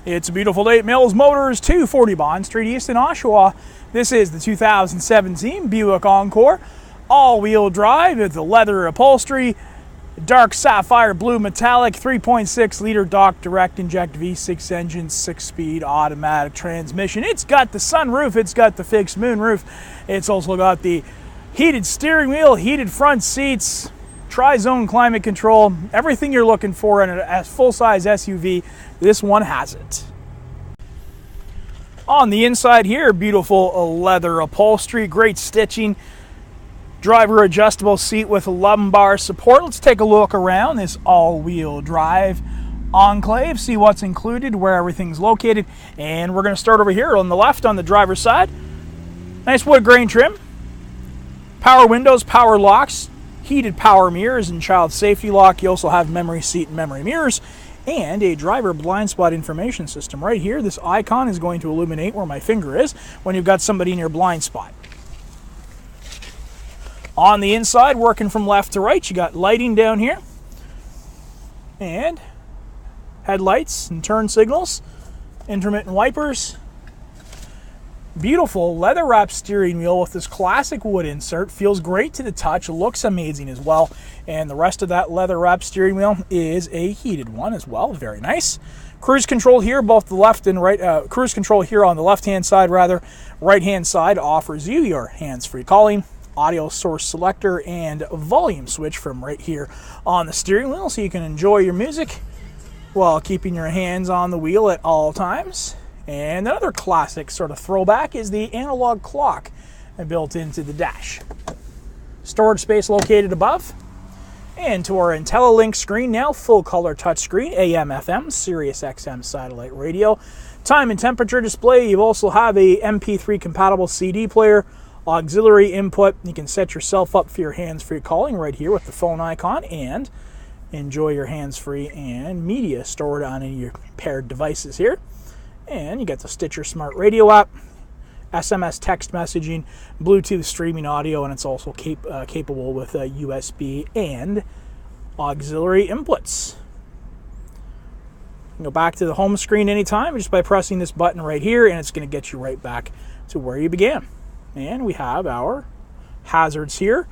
It's a beautiful day at Mills Motors, 240 Bond Street East in Oshawa. This is the 2017 Buick Encore, all-wheel drive with the leather upholstery, dark sapphire blue metallic, 3.6-liter Dock direct inject V6 engine, 6-speed automatic transmission. It's got the sunroof, it's got the fixed moonroof, it's also got the heated steering wheel, heated front seats, tri-zone climate control, everything you're looking for in a full-size SUV. This one has it. On the inside here, beautiful leather upholstery, great stitching, driver adjustable seat with lumbar support. Let's take a look around this all-wheel drive Enclave, see what's included, where everything's located, and we're going to start over here on the left on the driver's side. Nice wood grain trim, power windows, power locks, heated power mirrors and child safety lock. You also have memory seat and memory mirrors, and a driver blind spot information system. Right here, this icon is going to illuminate where my finger is when you've got somebody in your blind spot. On the inside, working from left to right, you got lighting down here, and headlights and turn signals, intermittent wipers. Beautiful leather wrapped steering wheel with this classic wood insert. Feels great to the touch, looks amazing as well. And the rest of that leather wrapped steering wheel is a heated one as well. Very nice. Cruise control here, both the left and right. Cruise control here on the left-hand side, rather. Right-hand side offers you your hands-free calling, audio source selector, and volume switch from right here on the steering wheel, so you can enjoy your music while keeping your hands on the wheel at all times. And another classic sort of throwback is the analog clock built into the dash. Storage space located above. And to our IntelliLink screen now, full color touchscreen, AM, FM, Sirius XM satellite radio, time and temperature display. You also have a MP3 compatible CD player, auxiliary input. You can set yourself up for your hands-free calling right here with the phone icon, and enjoy your hands-free and media stored on any of your paired devices here. And you get the Stitcher Smart Radio app, SMS text messaging, Bluetooth streaming audio, and it's also capable with USB and auxiliary inputs. You can go back to the home screen anytime just by pressing this button right here, and it's going to get you right back to where you began. And we have our hazards here.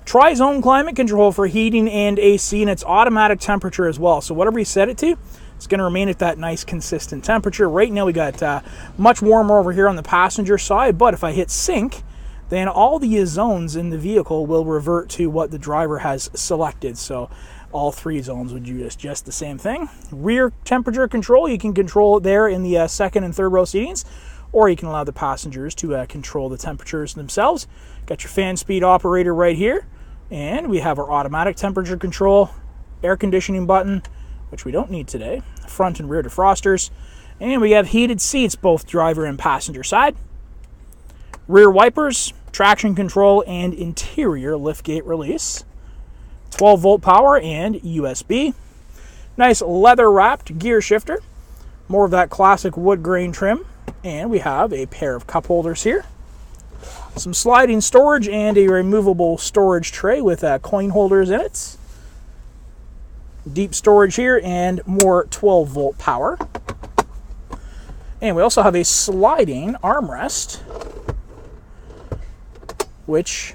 Tri-zone climate control for heating and AC, and it's automatic temperature as well. So whatever you set it to, it's going to remain at that nice consistent temperature. Right now we got much warmer over here on the passenger side, but if I hit sync, then all the zones in the vehicle will revert to what the driver has selected. So all three zones would do just the same thing. Rear temperature control, you can control it there in the second and third row seatings, or you can allow the passengers to control the temperatures themselves. Got your fan speed operator right here, and we have our automatic temperature control, air conditioning button, which we don't need today, front and rear defrosters, and we have heated seats, both driver and passenger side, rear wipers, traction control, and interior liftgate release, 12-volt power and USB, nice leather-wrapped gear shifter, more of that classic wood grain trim, and we have a pair of cup holders here, some sliding storage, and a removable storage tray with coin holders in it. Deep storage here, and more 12-volt power. And we also have a sliding armrest, which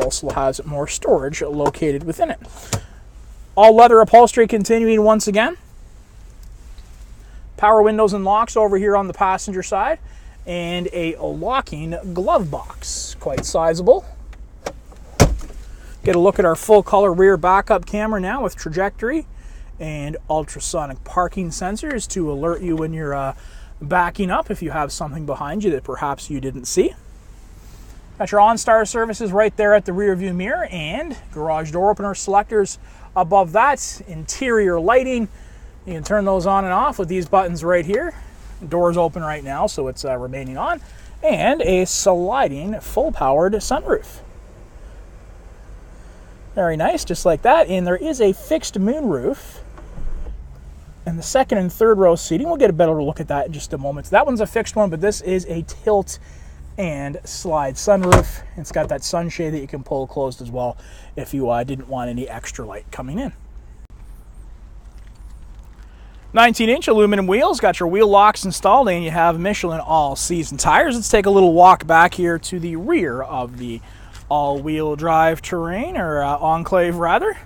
also has more storage located within it. All leather upholstery continuing once again. Power windows and locks over here on the passenger side, and a locking glove box, quite sizable. Get a look at our full color rear backup camera now with trajectory and ultrasonic parking sensors to alert you when you're backing up if you have something behind you that perhaps you didn't see. Got your OnStar services right there at the rear view mirror, and garage door opener selectors above that. Interior lighting, you can turn those on and off with these buttons right here. The door's open right now, so it's remaining on. And a sliding full powered sunroof. Very nice, just like that. And there is a fixed moonroof. And the second and third row seating, we'll get a better look at that in just a moment. So that one's a fixed one, but this is a tilt and slide sunroof. It's got that sunshade that you can pull closed as well if you didn't want any extra light coming in. 19-inch aluminum wheels, got your wheel locks installed, and you have Michelin all-season tires. Let's take a little walk back here to the rear of the all-wheel drive terrain, or Enclave rather.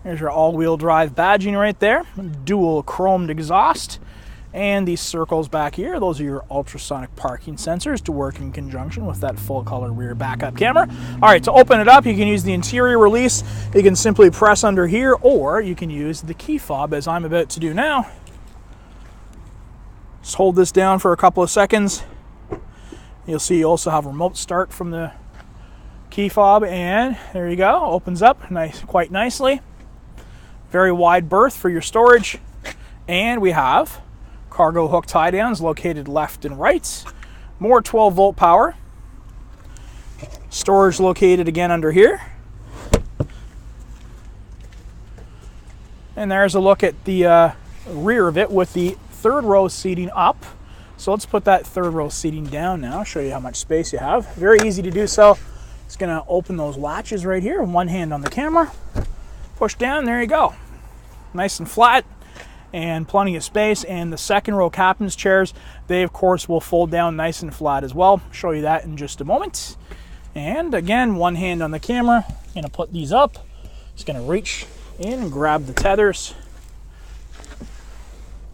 There's your all-wheel drive badging right there, dual chromed exhaust, and these circles back here, those are your ultrasonic parking sensors to work in conjunction with that full-color rear backup camera. All right, to open it up, you can use the interior release. You can simply press under here, or you can use the key fob, as I'm about to do now. Just hold this down for a couple of seconds. You'll see you also have remote start from the key fob, and there you go, opens up quite nicely. Very wide berth for your storage, and we have cargo hook tie downs located left and right. More 12-volt power. Storage located again under here. And there's a look at the rear of it with the third row seating up. So let's put that third row seating down now, show you how much space you have. Very easy to do so. It's going to open those latches right here. One hand on the camera. Push down, there you go. Nice and flat and plenty of space. And the second row captain's chairs, they of course will fold down nice and flat as well. Show you that in just a moment. And again, one hand on the camera. I'm gonna put these up. Just gonna reach in and grab the tethers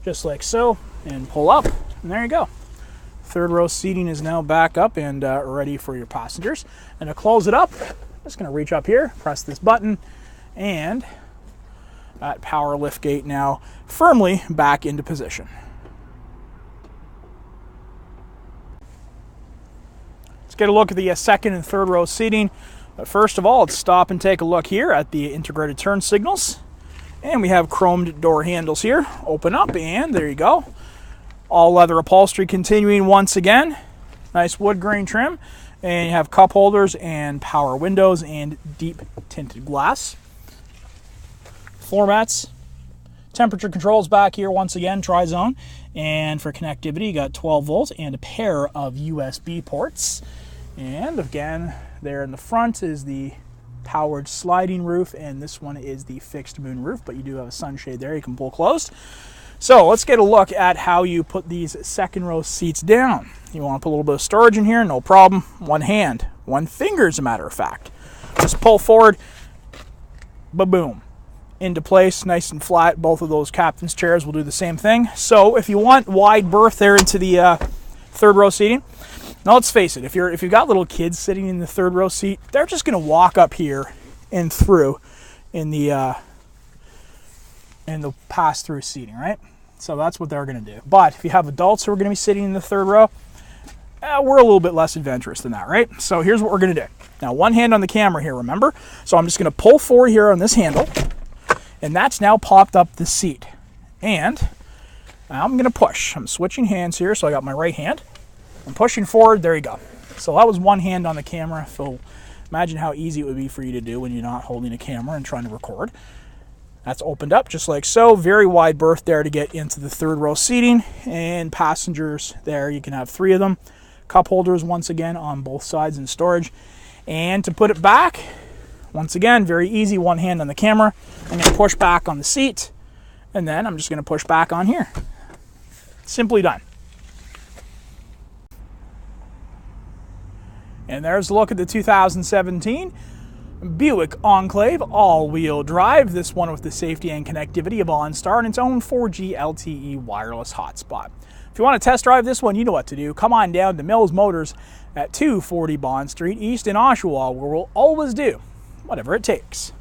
just like so and pull up, and there you go. Third row seating is now back up and ready for your passengers. And to close it up, I'm just gonna reach up here, press this button, and that power lift gate now firmly back into position. Let's get a look at the second and third row seating. But first of all, let's stop and take a look here at the integrated turn signals. And we have chromed door handles here. Open up, and there you go. All leather upholstery continuing once again. Nice wood grain trim. And you have cup holders and power windows and deep tinted glass. Floor mats. Temperature controls back here once again, tri-zone. And for connectivity, you got 12 volts and a pair of USB ports. And again, there in the front is the powered sliding roof, and this one is the fixed moon roof, but you do have a sunshade there you can pull closed. So let's get a look at how you put these second row seats down. You want to put a little bit of storage in here, no problem. One hand, one finger as a matter of fact. Just pull forward, ba-boom. Into place, nice and flat. Both of those captain's chairs will do the same thing. So if you want wide berth there into the third row seating, now let's face it, if you've got little kids sitting in the third row seat, they're just going to walk up here and through in the pass-through seating, right? So that's what they're going to do. But if you have adults who are going to be sitting in the third row, we're a little bit less adventurous than that, right? So here's what we're going to do. Now, one hand on the camera here, remember? So I'm just going to pull forward here on this handle, and that's now popped up the seat. And I'm going to push. I'm switching hands here, so I got my right hand. I'm pushing forward, there you go. So that was one hand on the camera. So imagine how easy it would be for you to do when you're not holding a camera and trying to record. That's opened up just like so. Very wide berth there to get into the third row seating. And passengers there, you can have 3 of them. Cup holders once again on both sides in storage. And to put it back, once again, very easy, one hand on the camera. I'm going to push back on the seat, and then I'm just going to push back on here. Simply done. And there's a look at the 2017 Buick Enclave all-wheel drive. This one with the safety and connectivity of OnStar and its own 4G LTE wireless hotspot. If you want to test drive this one, you know what to do. Come on down to Mills Motors at 240 Bond Street East in Oshawa, where we'll always do whatever it takes.